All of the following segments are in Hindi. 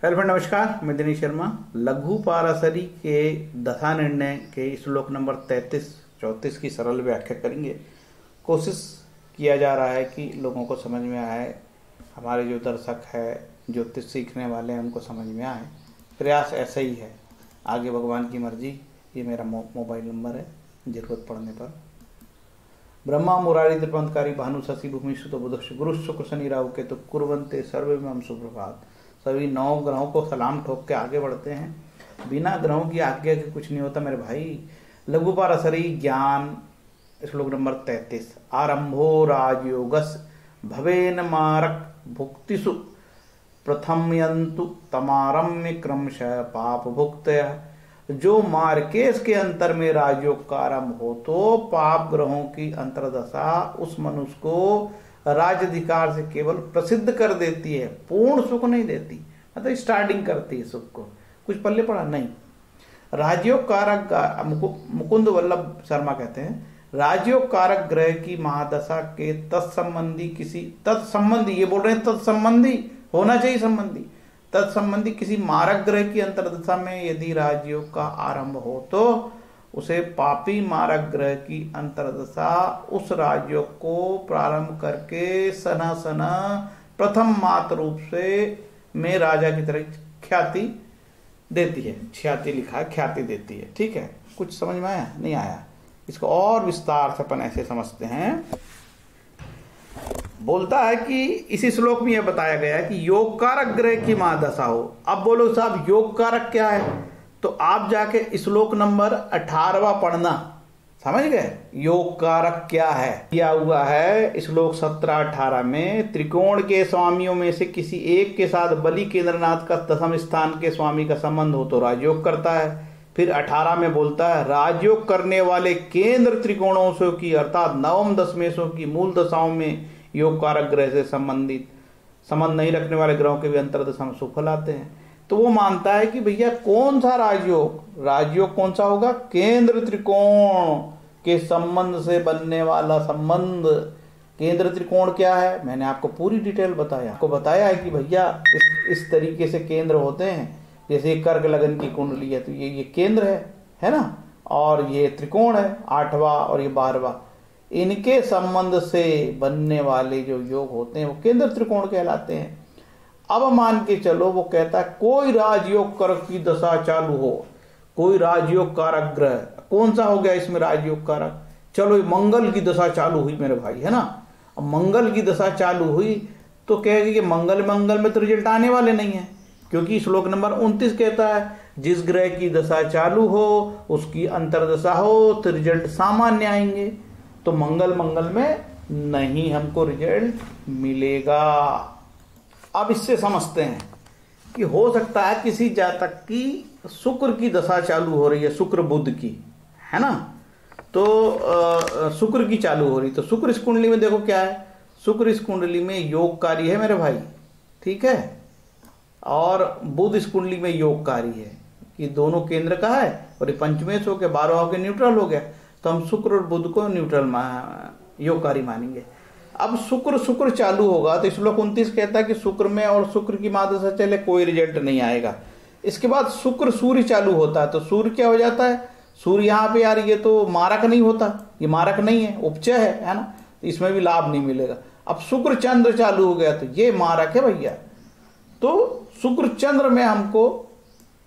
हेलो फ्रेंड, नमस्कार। मैं दिनेश शर्मा लघु पाराशरी के दशा निर्णय के श्लोक नंबर 33-34 की सरल व्याख्या करेंगे। कोशिश किया जा रहा है कि लोगों को समझ में आए, हमारे जो दर्शक है, ज्योतिष सीखने वाले हैं, उनको समझ में आए। प्रयास ऐसा ही है, आगे भगवान की मर्जी। ये मेरा मोबाइल नंबर है, जरूरत पड़ने पर। ब्रह्मा मुरारी त्रिपंतकारी भानु शशि भूमि सुत बुध गुरु शुक्र शनि राहु केतु कुर्वन्ते सर्वम सुप्रभात। सभी 9 ग्रहों को सलाम ठोक के आगे बढ़ते हैं। बिना ग्रहों की आज्ञा के कुछ नहीं होता मेरे भाई। लघु पाराशरी ज्ञान श्लोक नंबर 33। आरंभो राजयोगस भवेन मारक भुक्तिषु प्रथमयन्तु तमारम्य क्रमशः पाप भुक्तयः। जो मार्केश के अंतर में राजयोग का आरंभ हो तो पाप ग्रहों की अंतर्दशा उस मनुष्य को राजाधिकार से केवल प्रसिद्ध कर देती है, पूर्ण सुख नहीं देती। मतलब स्टार्टिंग करती है सुख को, कुछ पल्ले पड़ा नहीं। राजयोग कारक मुकुंद वल्लभ शर्मा कहते हैं, राजयोग कारक ग्रह की महादशा के तत्संबंधी ये बोल रहे हैं, तत्संबंधी होना चाहिए, संबंधी तत्संबंधी किसी मारक ग्रह की अंतर्दशा में यदि राजयोग का आरंभ हो तो उसे पापी मारक ग्रह की अंतर्दशा उस राजयोग को प्रारंभ करके सना सना प्रथम मात्र रूप से में राजा की तरह ख्याति देती है। ख्याति लिखा है, ख्याति देती है। ठीक है, कुछ समझ में आया? नहीं आया? इसको और विस्तार से अपन ऐसे समझते हैं। बोलता है कि इसी श्लोक में यह बताया गया है कि योग कारक ग्रह की महादशा हो। अब बोलो साहब, योग कारक क्या है? तो आप जाके श्लोक नंबर 18वां पढ़ना, समझ गए? योग कारक क्या है दिया हुआ है श्लोक 17-18 में। त्रिकोण के स्वामियों में से किसी एक के साथ बलि केंद्रनाथ का दशम स्थान के स्वामी का संबंध हो तो राजयोग करता है। फिर 18 में बोलता है राजयोग करने वाले केंद्र त्रिकोणों से की अर्थात नवम दशमेशों की मूल दशाओं में योग कारक ग्रह से संबंध नहीं रखने वाले ग्रहों के भी अंतर्दशा में सुफल आते हैं। तो वो मानता है कि भैया कौन सा राजयोग कौन सा होगा? केंद्र त्रिकोण के संबंध से बनने वाला संबंध। केंद्र त्रिकोण क्या है? मैंने आपको पूरी डिटेल बताया है कि भैया इस तरीके से केंद्र होते हैं। जैसे कर्क लगन की कुंडली है तो ये केंद्र है ना, और ये त्रिकोण है 8वां और ये 12वां। इनके संबंध से बनने वाले जो योग होते हैं वो केंद्र त्रिकोण कहलाते हैं। अब मान के चलो, वो कहता है कोई राजयोग कारक की दशा चालू हो, कोई राजयोग कारक ग्रह कौन सा हो गया इसमें राजयोग कारक? चलो ये मंगल की दशा चालू हुई मेरे भाई, है ना। अब मंगल की दशा चालू हुई तो कहेगा कि मंगल में तो रिजल्ट आने वाले नहीं है, क्योंकि श्लोक नंबर 29 कहता है जिस ग्रह की दशा चालू हो उसकी अंतर्दशा हो तो रिजल्ट सामान्य आएंगे। तो मंगल में नहीं हमको रिजल्ट मिलेगा। अब इससे समझते हैं कि हो सकता है किसी जातक की शुक्र की दशा चालू हो रही है, शुक्र बुध की, है ना। तो शुक्र की चालू हो रही, तो शुक्र इस कुंडली में देखो क्या है, शुक्र इस कुंडली में योगकारी है मेरे भाई, ठीक है। और बुध इस कुंडली में योगकारी है, कि दोनों केंद्र का है और ये पंचमेश हो गया, 12 हो गया, न्यूट्रल हो गया। तो हम शुक्र और बुध को न्यूट्रल योगकारी मानेंगे। अब शुक्र चालू होगा तो श्लोक 29 कहता है कि शुक्र में और शुक्र की महादशा चले कोई रिजल्ट नहीं आएगा। इसके बाद शुक्र सूर्य चालू होता है तो सूर्य क्या हो जाता है? सूर्य यहाँ पे यार ये तो मारक नहीं होता, ये मारक नहीं है, उपचय है ना, तो इसमें भी लाभ नहीं मिलेगा। अब शुक्र चंद्र चालू हो गया तो ये मारक है भैया, तो शुक्र चंद्र में हमको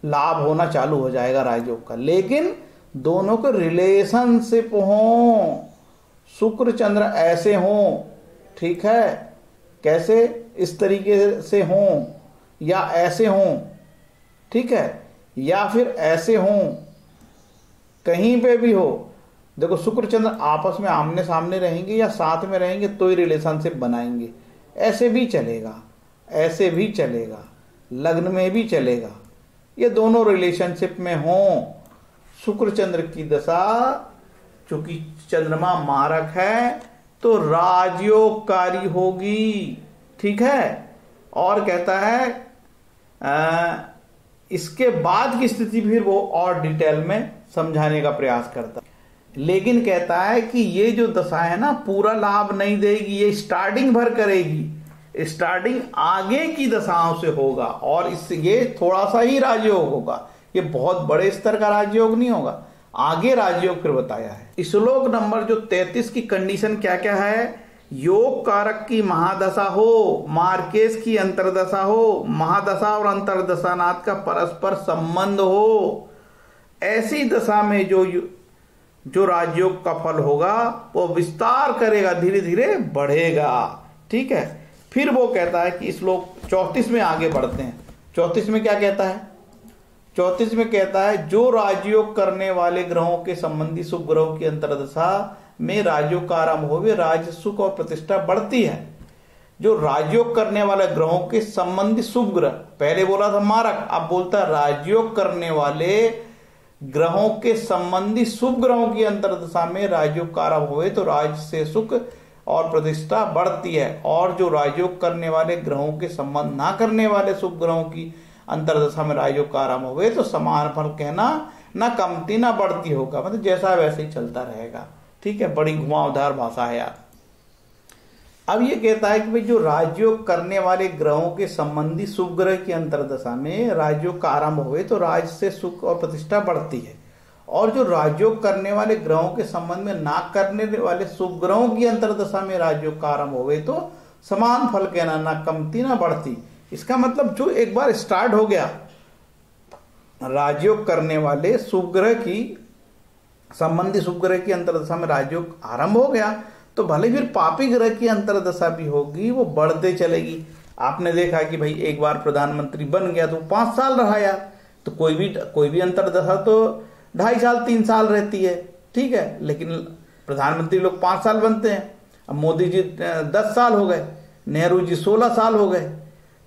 लाभ होना चालू हो जाएगा राजयोग का। लेकिन दोनों के रिलेशनशिप हो, शुक्र चंद्र ऐसे हो, ठीक है, कैसे? इस तरीके से हो या ऐसे हो, ठीक है, या फिर ऐसे हो, कहीं पे भी हो। देखो शुक्र चंद्र आपस में आमने सामने रहेंगे या साथ में रहेंगे तो ही रिलेशनशिप बनाएंगे। ऐसे भी चलेगा, ऐसे भी चलेगा, लग्न में भी चलेगा, ये दोनों रिलेशनशिप में हो। शुक्र चंद्र की दशा, चूंकि चंद्रमा मारक है तो राजयोगकारी होगी, ठीक है। और कहता है इसके बाद की स्थिति फिर वो और डिटेल में समझाने का प्रयास करता है। लेकिन कहता है कि ये जो दशा है ना पूरा लाभ नहीं देगी, ये स्टार्टिंग भर करेगी। स्टार्टिंग आगे की दशाओं से होगा, और इससे ये थोड़ा सा ही राजयोग होगा, ये बहुत बड़े स्तर का राजयोग नहीं होगा। आगे राजयोग फिर बताया है। श्लोक नंबर जो 33 की कंडीशन क्या क्या है? योग कारक की महादशा हो, मार्केश की अंतरदशा हो, महादशा और अंतरदशानाथ का परस्पर संबंध हो, ऐसी दशा में जो राजयोग का फल होगा वो विस्तार करेगा, धीरे धीरे बढ़ेगा। ठीक है, फिर वो कहता है कि श्लोक 34 में आगे बढ़ते हैं। 34 में क्या कहता है? 34 में कहता है जो राजयोग करने वाले ग्रहों के संबंधी शुभ ग्रहों की अंतरदशा में राजयोग का आरंभ हो, वे राज्य सुख और प्रतिष्ठा बढ़ती है। जो राजयोग करने वाले ग्रहों के संबंधी शुभ ग्रह, पहले बोला था मारक, अब बोलता है राजयोग करने वाले ग्रहों के संबंधी शुभ ग्रहों की अंतरदशा में राजयोग का आरंभ हुए तो राज्य से सुख और प्रतिष्ठा बढ़ती है। और जो राजयोग करने वाले ग्रहों के संबंध ना करने वाले शुभ ग्रहों की अंतरदशा में राजयोग का आरंभ हुए तो समान फल कहना ना कमती ना बढ़ती होगा, मतलब जैसा वैसे ही चलता रहेगा। ठीक है, बड़ी घुमावदार भाषा है यार। अब ये कहता है कि भाई जो राजयोग करने वाले ग्रहों के संबंधी शुभ ग्रह की अंतरदशा में राजयोग का आरंभ हुए तो राज्य से सुख और प्रतिष्ठा बढ़ती है, और जो राजयोग करने वाले ग्रहों के संबंध में ना करने वाले शुभ ग्रहों की अंतरदशा में राजयोग का आरंभ हुए तो समान फल कहना ना कमती ना बढ़ती। इसका मतलब जो एक बार स्टार्ट हो गया राजयोग करने वाले शुभ ग्रह की संबंधी शुभ ग्रह की अंतरदशा में राजयोग आरंभ हो गया तो भले फिर पापी ग्रह की अंतरदशा भी होगी, वो बढ़ते चलेगी। आपने देखा कि भाई एक बार प्रधानमंत्री बन गया तो 5 साल रहा यार, तो कोई भी अंतरदशा तो 2.5 साल 3 साल रहती है। ठीक है, लेकिन प्रधानमंत्री लोग 5 साल बनते हैं। अब मोदी जी 10 साल हो गए, नेहरू जी 16 साल हो गए।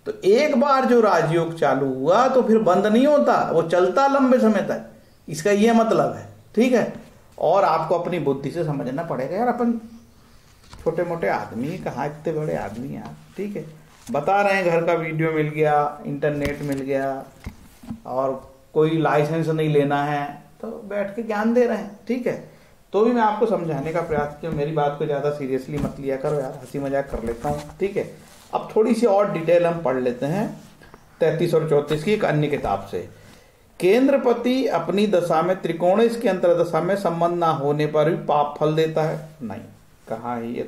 तो एक बार जो राजयोग चालू हुआ तो फिर बंद नहीं होता, वो चलता लंबे समय तक। इसका ये मतलब है। ठीक है, और आपको अपनी बुद्धि से समझना पड़ेगा यार, अपन छोटे मोटे आदमी कहाँ इतने बड़े आदमी यार। ठीक है, बता रहे हैं घर का वीडियो मिल गया, इंटरनेट मिल गया, और कोई लाइसेंस नहीं लेना है तो बैठ के ज्ञान दे रहे हैं। ठीक है, तो भी मैं आपको समझाने का प्रयास किया। मेरी बात को ज़्यादा सीरियसली मत लिया करो यार, हंसी मजाक कर लेता हूँ। ठीक है, अब थोड़ी सी और डिटेल हम पढ़ लेते हैं 33 और 34 की एक अन्य किताब से। केंद्रपति अपनी दशा में त्रिकोणेश की अंतरदशा में संबंध ना होने पर भी पाप फल देता है? नहीं, कहाँ है ये?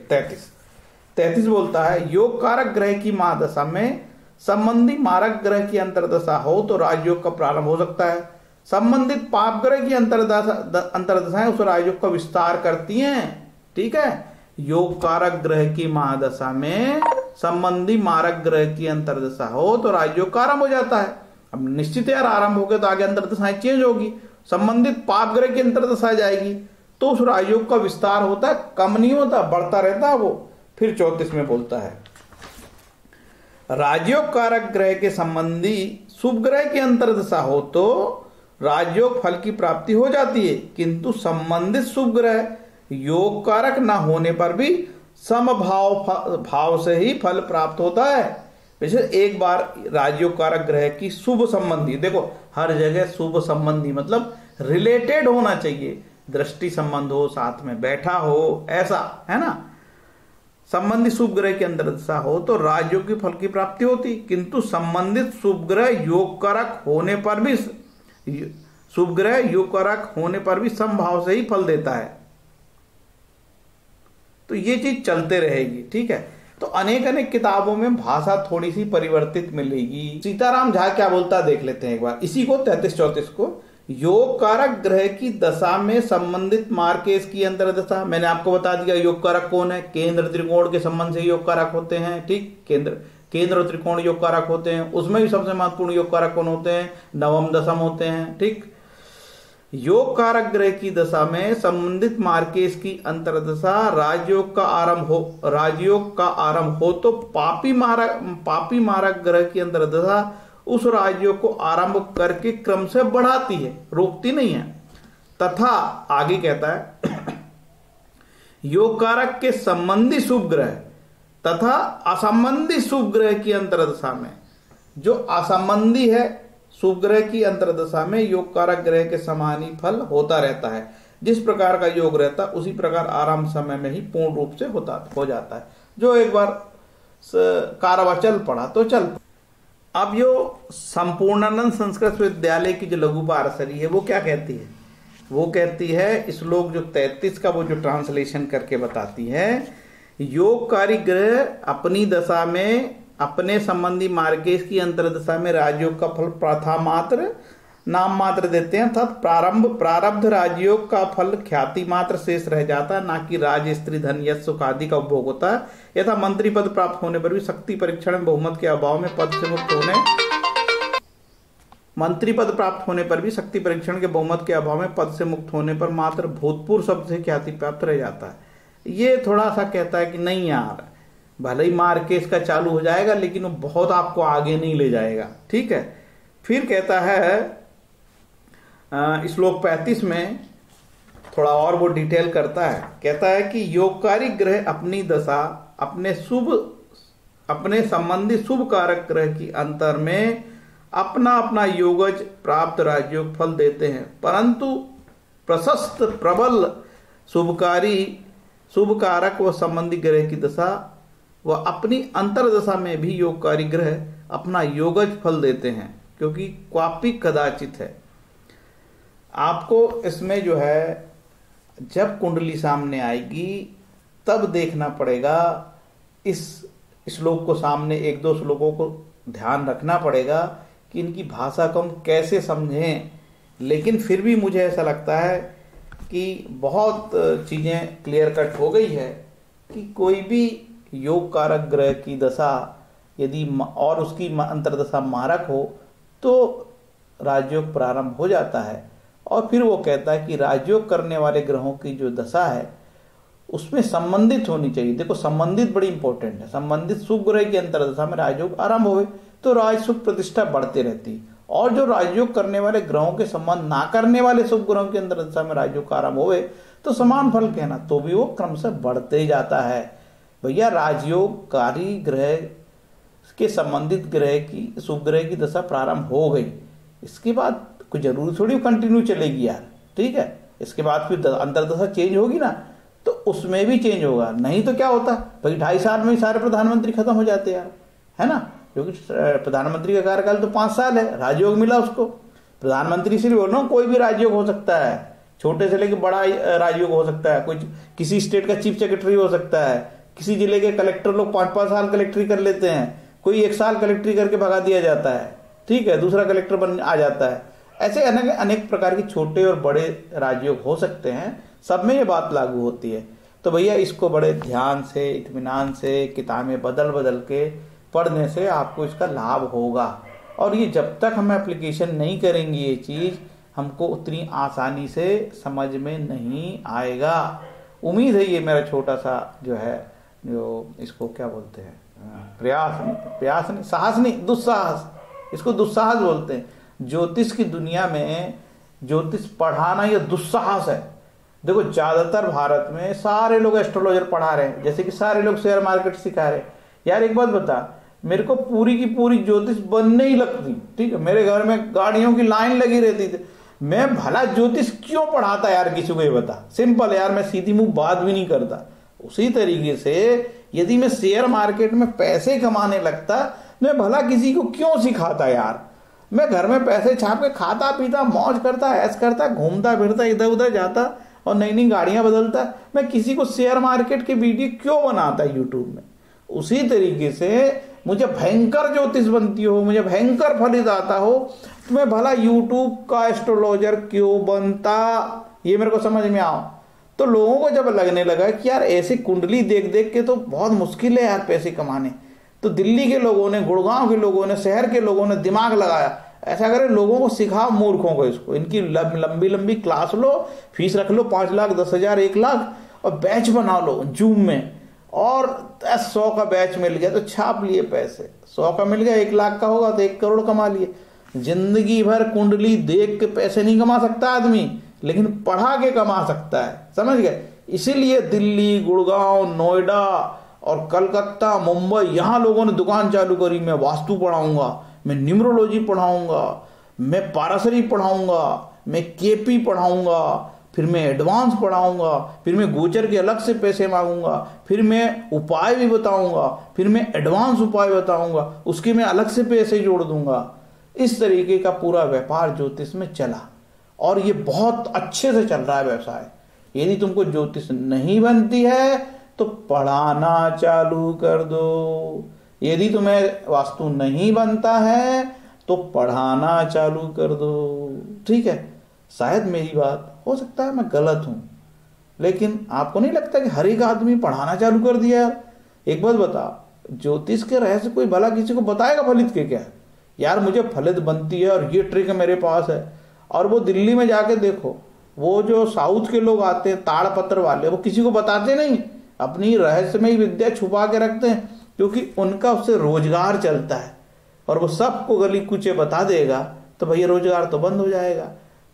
33 बोलता है योग कारक ग्रह की महादशा में संबंधी मारक ग्रह की अंतरदशा हो तो राजयोग का प्रारंभ हो सकता है। संबंधित पाप ग्रह की अंतरदशाएं उस राजयोग का विस्तार करती हैं। ठीक है, योग कारक ग्रह की महादशा में संबंधी मारक ग्रह की अंतरदशा हो तो राजयोग का आरंभ हो जाता है। अब निश्चित यार आरंभ हो गया तो आगे अंतरदशाएं चेंज होगी, संबंधित पाप ग्रह की अंतरदशा जाएगी तो उस राजयोग का विस्तार होता है, कम नहीं होता, बढ़ता रहता है वो। फिर 34 में बोलता है राजयोग कारक ग्रह के संबंधी शुभ ग्रह की अंतरदशा हो तो राजयोग फल की प्राप्ति हो जाती है, किंतु संबंधित शुभ ग्रह योग कारक न होने पर भी समभाव से ही फल प्राप्त होता है। वैसे एक बार राजयोग कारक ग्रह की शुभ संबंधी, देखो हर जगह शुभ संबंधी मतलब रिलेटेड होना चाहिए, दृष्टि संबंध हो, साथ में बैठा हो, ऐसा है ना। संबंधी शुभ ग्रह के अंतरदशा हो तो राजयोग की फल की प्राप्ति होती, किंतु संबंधित शुभ ग्रह योग कारक होने पर भी समभाव से ही फल देता है। तो ये चीज चलते रहेगी। ठीक है, तो अनेक किताबों में भाषा थोड़ी सी परिवर्तित मिलेगी। सीताराम झा क्या बोलता देख लेते हैं एक बार इसी को 33-34 को। योग कारक ग्रह की दशा में संबंधित मार्केश की अंतरदशा, मैंने आपको बता दिया योग कारक कौन है, केंद्र त्रिकोण के संबंध से योग कारक होते हैं। ठीक, केंद्र और त्रिकोण योग कारक होते हैं, उसमें भी सबसे महत्वपूर्ण योग कारक कौन होते हैं? नवम दशम होते हैं। ठीक, योग कारक ग्रह की दशा में संबंधित मार्केश की अंतरदशा राजयोग का आरंभ हो तो पापी मारक ग्रह की अंतरदशा उस राजयोग को आरंभ करके क्रम से बढ़ाती है, रोकती नहीं है। तथा आगे कहता है योग कारक के संबंधी शुभ ग्रह तथा असंबंधी शुभ ग्रह की अंतरदशा में, जो असंबंधी है शुभ ग्रह की अंतरदशा में योग कारक ग्रह के समान ही फल होता रहता है। जिस प्रकार का योग रहता उसी प्रकार आरंभ समय में ही पूर्ण रूप से हो जाता है। जो एक बार कारवा चल पड़ा तो चल। अब यो संपूर्णानंद संस्कृत विद्यालय की जो लघु पारसरी है वो क्या कहती है? वो कहती है श्लोक जो 33 का वो जो ट्रांसलेशन करके बताती है, योगकारी ग्रह अपनी दशा में अपने संबंधी मार्गेश की अंतरदशा में राजयोग का फल प्रथा मात्र नाम मात्र देते हैं, अर्थात प्रारब्ध राजयोग का फल ख्याति मात्र शेष रह जाता, ना कि राज स्त्री धन यश सुख आदि का उपभोग होता है। यथा मंत्री पद प्राप्त होने पर भी शक्ति परीक्षण में बहुमत के अभाव में पद से मुक्त होने मंत्री पद प्राप्त होने पर भी शक्ति परीक्षण के बहुमत के अभाव में पद से मुक्त होने पर मात्र भूतपूर्व शब्द से ख्याति प्राप्त रह जाता है। ये थोड़ा सा कहता है कि नहीं यार, भले ही मार केस का चालू हो जाएगा लेकिन वो बहुत आपको आगे नहीं ले जाएगा। ठीक है, फिर कहता है श्लोक 35 में थोड़ा और वो डिटेल करता है, कहता है कि योगकारी ग्रह अपनी दशा अपने संबंधी शुभ कारक ग्रह की अंतर में अपना अपना योगज प्राप्त राजयोग फल देते हैं, परंतु प्रशस्त प्रबल शुभ कारक व संबंधी ग्रह की दशा व अपनी अंतर दशा में भी योगकारी ग्रह अपना योगज फल देते हैं, क्योंकि क्वापी कदाचित है। आपको इसमें जो है जब कुंडली सामने आएगी तब देखना पड़ेगा, इस श्लोक को सामने एक दो श्लोकों को ध्यान रखना पड़ेगा कि इनकी भाषा को हम कैसे समझें। लेकिन फिर भी मुझे ऐसा लगता है कि बहुत चीजें क्लियर कट हो गई है कि कोई भी योग कारक ग्रह की दशा यदि और उसकी अंतरदशा मारक हो तो राजयोग प्रारंभ हो जाता है। और फिर वो कहता है कि राजयोग करने वाले ग्रहों की जो दशा है उसमें संबंधित होनी चाहिए। देखो संबंधित बड़ी इंपॉर्टेंट है। संबंधित शुभ ग्रह की अंतरदशा में राजयोग आरंभ हुए तो राज सुख प्रतिष्ठा बढ़ती रहती, और जो राजयोग करने वाले ग्रहों के संबंध ना करने वाले शुभ ग्रहों की अंतरदशा में राजयोग आरंभ हुए तो समान फल कहना, तो भी वो क्रमशः बढ़ते ही जाता है। भैया राजयोगकारी ग्रह के संबंधित ग्रह की शुभ ग्रह की दशा प्रारंभ हो गई, इसके बाद कोई जरूरी थोड़ी कंटिन्यू चलेगी यार। ठीक है, इसके बाद फिर अंतरदशा चेंज होगी ना तो उसमें भी चेंज होगा, नहीं तो क्या होता भाई 2.5 साल में ही सारे प्रधानमंत्री खत्म हो जाते यार, है ना। क्योंकि प्रधानमंत्री का कार्यकाल तो 5 साल है, राजयोग मिला उसको। प्रधानमंत्री से बोल रहा हूँ, कोई भी राजयोग हो सकता है, छोटे से लेकर बड़ा राजयोग हो सकता है। कोई किसी स्टेट का चीफ सेक्रेटरी हो सकता है, किसी जिले के कलेक्टर लोग 5-5 साल कलेक्टरी कर लेते हैं, कोई 1 साल कलेक्टरी करके भगा दिया जाता है। ठीक है, दूसरा कलेक्टर बन आ जाता है। ऐसे अनेक प्रकार के छोटे और बड़े राजयोग हो सकते हैं, सब में ये बात लागू होती है। तो भैया इसको बड़े ध्यान से इत्मीनान से किताबें बदल बदल के पढ़ने से आपको इसका लाभ होगा। और ये जब तक हम एप्लीकेशन नहीं करेंगे ये चीज हमको उतनी आसानी से समझ में नहीं आएगा। उम्मीद है ये मेरा छोटा सा जो है, जो इसको क्या बोलते हैं, प्रयास नहीं, साहस नहीं, दुस्साहस, इसको दुस्साहस बोलते हैं। ज्योतिष की दुनिया में ज्योतिष पढ़ाना यह दुस्साहस है। देखो ज्यादातर भारत में सारे लोग एस्ट्रोलॉजर पढ़ा रहे हैं, जैसे कि सारे लोग शेयर मार्केट सिखा रहे हैं। यार एक बात बता, मेरे को पूरी की पूरी ज्योतिष बनने ही लगती। ठीक है, मेरे घर में गाड़ियों की लाइन लगी रहती थी, मैं भला ज्योतिष क्यों पढ़ाता यार, किसी को ये बता। सिंपल यार, मैं सीधी मुंह बात भी नहीं करता। उसी तरीके से यदि मैं शेयर मार्केट में पैसे कमाने लगता मैं भला किसी को क्यों सिखाता यार। मैं घर में पैसे छाप के खाता पीता मौज करता ऐश करता घूमता फिरता इधर उधर जाता और नई नई गाड़ियां बदलता, मैं किसी को शेयर मार्केट के वीडियो क्यों बनाता यूट्यूब में। उसी तरीके से मुझे भयंकर ज्योतिष बनती हो, मुझे भयंकर फलित आता हो, तो मैं भला यूट्यूब का एस्ट्रोलॉजर क्यों बनता, ये मेरे को समझ में आओ। तो लोगों को जब लगने लगा कि यार ऐसे कुंडली देख देख के तो बहुत मुश्किल है यार पैसे कमाने, तो दिल्ली के लोगों ने, गुड़गांव के लोगों ने, शहर के लोगों ने दिमाग लगाया, ऐसा करें लोगों को सिखाओ, मूर्खों को इसको, इनकी लंबी लंबी क्लास लो, फीस रख लो 5 लाख 10 हजार 1 लाख और बैच बना लो जूम में, और 100 का बैच मिल गया तो छाप लिए पैसे, 100 का मिल गया 1 लाख का होगा तो 1 करोड़ कमा लिए। जिंदगी भर कुंडली देख के पैसे नहीं कमा सकता आदमी, लेकिन पढ़ा के कमा सकता है, समझ गए। इसीलिए दिल्ली, गुड़गांव, नोएडा और कलकत्ता, मुंबई, यहां लोगों ने दुकान चालू करी। मैं वास्तु पढ़ाऊंगा, मैं न्यूमरोलॉजी पढ़ाऊंगा, मैं पाराशरी पढ़ाऊंगा, मैं केपी पढ़ाऊंगा, फिर मैं एडवांस पढ़ाऊंगा, फिर मैं गोचर के अलग से पैसे मांगूंगा, फिर मैं उपाय भी बताऊंगा, फिर मैं एडवांस उपाय बताऊंगा, उसके मैं अलग से पैसे जोड़ दूंगा। इस तरीके का पूरा व्यापार ज्योतिष में चला और ये बहुत अच्छे से चल रहा है व्यवसाय। यदि तुमको ज्योतिष नहीं बनती है तो पढ़ाना चालू कर दो। यदि तुम्हें वास्तु नहीं बनता है तो पढ़ाना चालू कर दो। ठीक है, शायद मेरी बात, हो सकता है मैं गलत हूं, लेकिन आपको नहीं लगता कि हर एक आदमी पढ़ाना चालू कर दिया यार? एक बात बता, ज्योतिष के रहस्य कोई भला किसी को बताएगा फलित के क्या? यार मुझे फलित बनती है और ये ट्रिक मेरे पास है। और वो दिल्ली में जाके देखो, वो जो साउथ के लोग आते हैं ताड़पत्र वाले, वो किसी को बताते नहीं, अपनी रहस्यमयी विद्या छुपा के रखते हैं, क्योंकि उनका उससे रोजगार चलता है। और वो सबको गली कुचे बता देगा तो भैया रोजगार तो बंद हो जाएगा।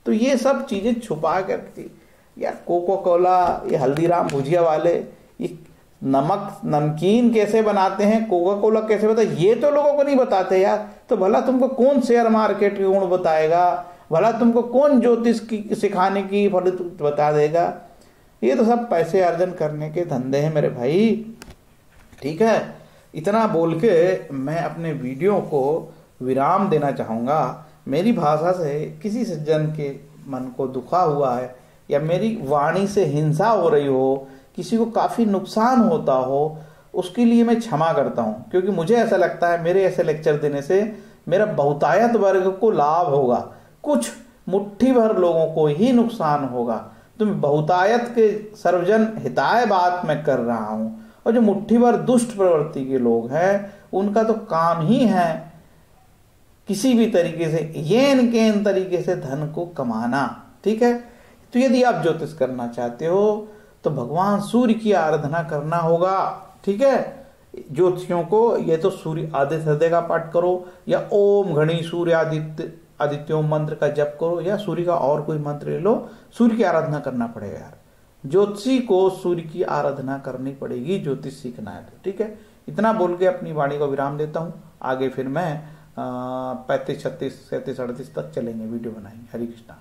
तो ये सब चीजें छुपा के रखती यार। कोको कोला, ये हल्दीराम भुजिया वाले, ये नमक नमकीन कैसे बनाते हैं, कोका कोला कैसे बताते, ये तो लोगों को नहीं बताते यार। तो भला तुमको कौन शेयर मार्केट के गुण बताएगा? भला तुमको कौन ज्योतिष की सिखाने की फलित बता देगा? ये तो सब पैसे अर्जन करने के धंधे हैं मेरे भाई। ठीक है, इतना बोल के मैं अपने वीडियो को विराम देना चाहूँगा। मेरी भाषा से किसी सज्जन के मन को दुखा हुआ है या मेरी वाणी से हिंसा हो रही हो, किसी को काफ़ी नुकसान होता हो, उसके लिए मैं क्षमा करता हूँ। क्योंकि मुझे ऐसा लगता है मेरे ऐसे लेक्चर देने से मेरा बहुतायत वर्ग को लाभ होगा, कुछ मुट्ठी भर लोगों को ही नुकसान होगा। तो मैं बहुतायत के सर्वजन हिताय बात मैं कर रहा हूँ। और जो मुट्ठी भर दुष्ट प्रवृत्ति के लोग हैं, उनका तो काम ही है किसी भी तरीके से येन केन तरीके से धन को कमाना। ठीक है, तो यदि आप ज्योतिष करना चाहते हो तो भगवान सूर्य की आराधना करना होगा। ठीक है, ज्योतिषियों को ये तो सूर्य आदित्य हृदय का पाठ करो, या ओम घड़ी सूर्य आदित्यों मंत्र का जप करो, या सूर्य का और कोई मंत्र ले लो। सूर्य की आराधना करना पड़ेगा यार, ज्योतिषी को सूर्य की आराधना करनी पड़ेगी ज्योतिष सीखना है तो। ठीक है, इतना बोल के अपनी वाणी को विराम देता हूँ। आगे फिर मैं 35, 36, 37, 38 तक चलेंगे, वीडियो बनाएंगे। हरे कृष्णा।